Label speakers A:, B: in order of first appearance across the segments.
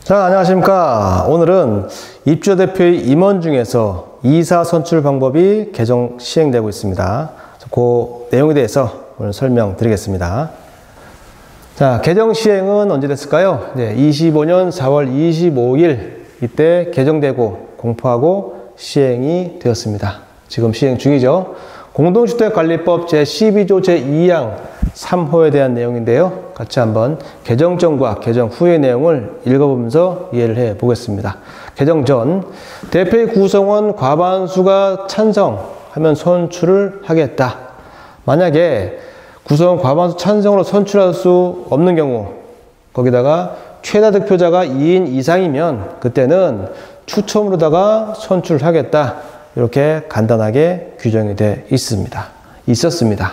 A: 자, 안녕하십니까. 오늘은 입주자 대표의 임원 중에서 이사 선출 방법이 개정 시행되고 있습니다. 그 내용에 대해서 오늘 설명드리겠습니다. 자, 개정 시행은 언제 됐을까요? 25년 4월 25일 이때 개정되고 공포하고 시행이 되었습니다. 지금 시행 중이죠. 공동주택관리법 제12조 제2항 3호에 대한 내용인데요. 같이 한번 개정 전과 개정 후의 내용을 읽어보면서 이해를 해 보겠습니다. 개정 전, 대표의 구성원 과반수가 찬성하면 선출을 하겠다. 만약에 구성원 과반수 찬성으로 선출할 수 없는 경우, 거기다가 최다 득표자가 2인 이상이면 그때는 추첨으로다가 선출하겠다. 이렇게 간단하게 규정이 되어 있었습니다.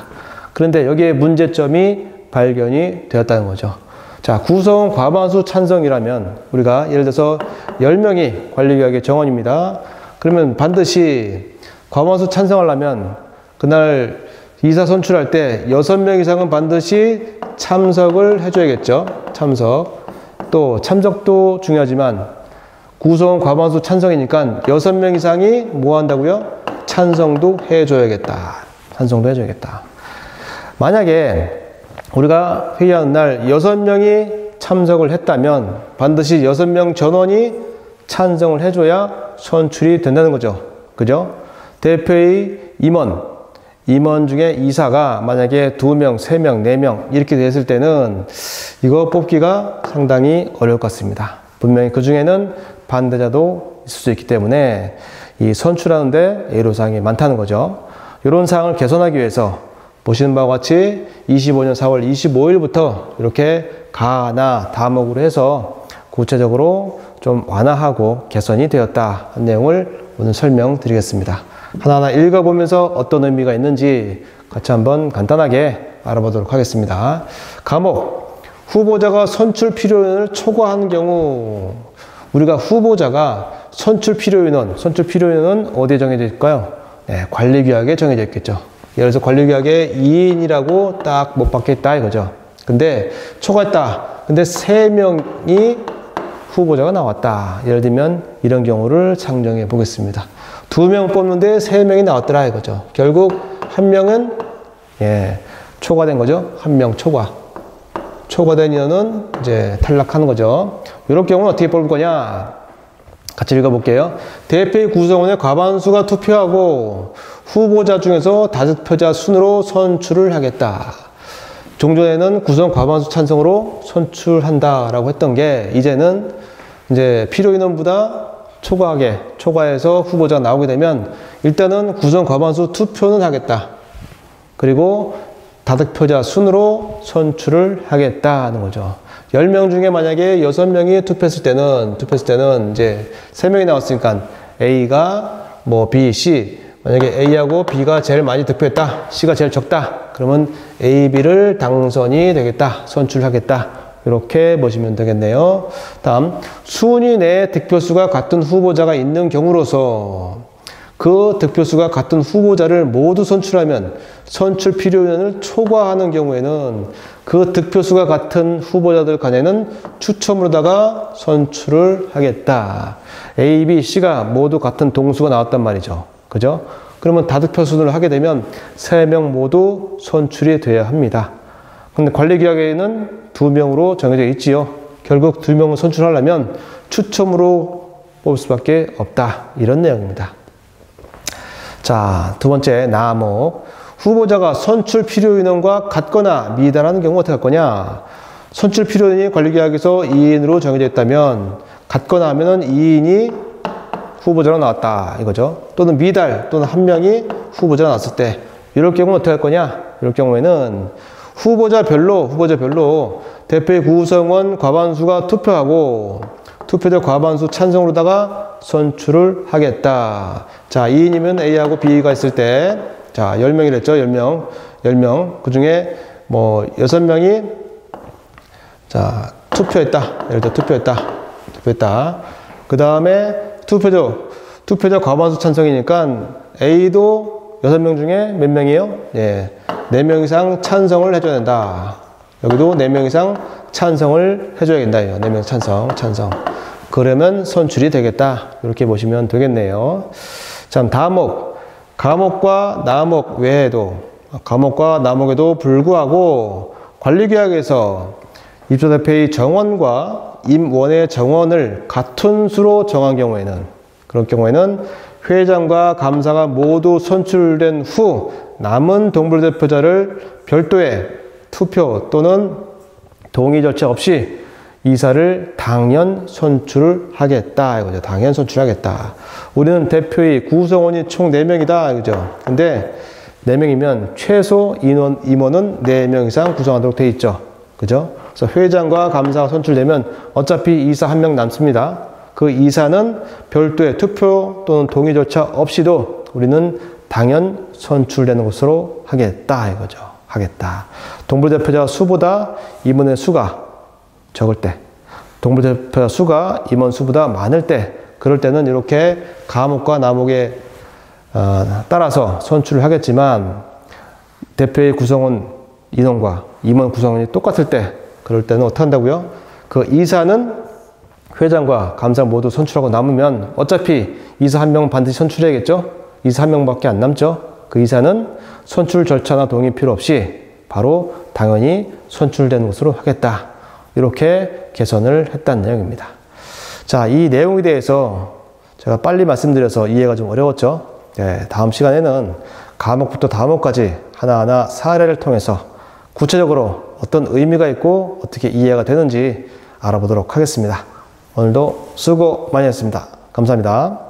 A: 그런데 여기에 문제점이 발견이 되었다는 거죠. 자, 구성원 과반수 찬성이라면 우리가 예를 들어서 10명이 관리계약의 정원입니다. 그러면 반드시 과반수 찬성하려면 그날 이사 선출할 때 6명 이상은 반드시 참석을 해줘야겠죠. 참석. 또 참석도 중요하지만 구성원 과반수 찬성이니까 6명 이상이 뭐 한다고요? 찬성도 해줘야겠다. 찬성도 해줘야겠다. 만약에 우리가 회의하는 날 6명이 참석을 했다면 반드시 6명 전원이 찬성을 해줘야 선출이 된다는 거죠. 그죠? 대표의 임원 중에 이사가 만약에 2명, 3명, 4명 이렇게 됐을 때는 이거 뽑기가 상당히 어려울 것 같습니다. 분명히 그 중에는 반대자도 있을 수 있기 때문에 이 선출하는데 애로사항이 많다는 거죠. 이런 사항을 개선하기 위해서 보시는 바와 같이 25년 4월 25일부터 이렇게 가나 다목으로 해서 구체적으로 좀 완화하고 개선이 되었다 하는 내용을 오늘 설명드리겠습니다. 하나하나 읽어보면서 어떤 의미가 있는지 같이 한번 간단하게 알아보도록 하겠습니다. 과목, 후보자가 선출 필요인을 초과하는 경우, 우리가 후보자가 선출 필요인은 어디에 정해져 있을까요? 네, 관리규약에 정해져 있겠죠. 예를 들어서 관리규약에 2인이라고 딱 못 받겠다 이거죠. 근데 초과했다. 근데 3명이 후보자가 나왔다. 예를 들면 이런 경우를 상정해 보겠습니다. 2명 뽑는데 3명이 나왔더라 이거죠. 결국 1명은 초과된 거죠. 1명 초과. 초과된 인원은 이제 탈락하는 거죠. 이런 경우는 어떻게 뽑을 거냐? 같이 읽어볼게요. 대표의 구성원의 과반수가 투표하고 후보자 중에서 다득표자 순으로 선출을 하겠다. 종전에는 구성원 과반수 찬성으로 선출한다라고 했던 게 이제는 이제 필요인원보다 초과해서 후보자가 나오게 되면 일단은 구성원 과반수 투표는 하겠다. 그리고 다득표자 순으로 선출을 하겠다는 거죠. 10명 중에 만약에 6명이 투표했을 때는 이제 3명이 나왔으니까 A가 뭐 B, C, 만약에 A하고 B가 제일 많이 득표했다, C가 제일 적다, 그러면 A, B를 당선이 되겠다, 선출하겠다. 이렇게 보시면 되겠네요. 다음, 순위 내에 득표수가 같은 후보자가 있는 경우로서 그 득표수가 같은 후보자를 모두 선출하면 선출 필요인원을 초과하는 경우에는 그 득표수가 같은 후보자들 간에는 추첨으로다가 선출을 하겠다. A, B, C가 모두 같은 동수가 나왔단 말이죠. 그죠? 그러면 다득표 순으로 하게 되면 3명 모두 선출이 되어야 합니다. 근데 관리규약에는 2명으로 정해져 있지요. 결국 2명을 선출하려면 추첨으로 뽑을 수밖에 없다. 이런 내용입니다. 자, 두 번째 나목. 후보자가 선출 필요인원과 같거나 미달하는 경우 어떻게 할 거냐? 선출 필요인원이 관리계약에서 2인으로 정해져 있다면 같거나 하면은 2인이 후보자로 나왔다 이거죠. 또는 미달 또는 1명이 후보자로 나왔을 때 이럴 경우는 어떻게 할 거냐? 이럴 경우에는 후보자별로 대표의 구성원 과반수가 투표하고 투표자 과반수 찬성으로다가 선출을 하겠다. 자, 2인이면 A하고 B가 있을 때, 자, 10명이랬죠? 10명. 그 중에 뭐 6명이, 자, 투표했다. 예를 들어 투표했다. 그 다음에 투표자 과반수 찬성이니까 A도 6명 중에 몇 명이에요? 4명 이상 찬성을 해줘야 된다. 여기도 4명 이상 찬성을 해줘야 된다. 4명 찬성. 그러면 선출이 되겠다. 이렇게 보시면 되겠네요. 자, 다목. 가목과 나목 외에도, 가목과 나목에도 불구하고 관리계약에서 입주대표의 정원과 임원의 정원을 같은 수로 정한 경우에는, 그런 경우에는 회장과 감사가 모두 선출된 후 남은 동물대표자를 별도의 투표 또는 동의 절차 없이 이사를 당연 선출하겠다 이거죠. 당연 선출하겠다. 우리는 대표의 구성원이 총 4명이다 이거죠. 근데 4명이면 최소 임원은 4명 이상 구성하도록 되어 있죠. 그죠? 그래서 회장과 감사가 선출되면 어차피 이사 1명 남습니다. 그 이사는 별도의 투표 또는 동의 절차 없이도 우리는 당연 선출되는 것으로 하겠다 이거죠. 하겠다. 동물대표자 수보다 임원의 수가 적을 때, 동물대표자 수가 임원 수보다 많을 때, 그럴 때는 이렇게 가목과 나목에 따라서 선출을 하겠지만 대표의 구성원 인원과 임원 구성원이 똑같을 때, 그럴 때는 어떻게 한다고요? 그 이사는 회장과 감사 모두 선출하고 남으면 어차피 이사 1명은 반드시 선출해야겠죠? 이사 1명밖에 안 남죠? 그 이사는 선출 절차나 동의 필요 없이 바로 당연히 선출되는 것으로 하겠다. 이렇게 개선을 했다는 내용입니다. 자, 이 내용에 대해서 제가 빨리 말씀드려서 이해가 좀 어려웠죠? 네, 다음 시간에는 가목부터 다목까지 하나하나 사례를 통해서 구체적으로 어떤 의미가 있고 어떻게 이해가 되는지 알아보도록 하겠습니다. 오늘도 수고 많이 했습니다. 감사합니다.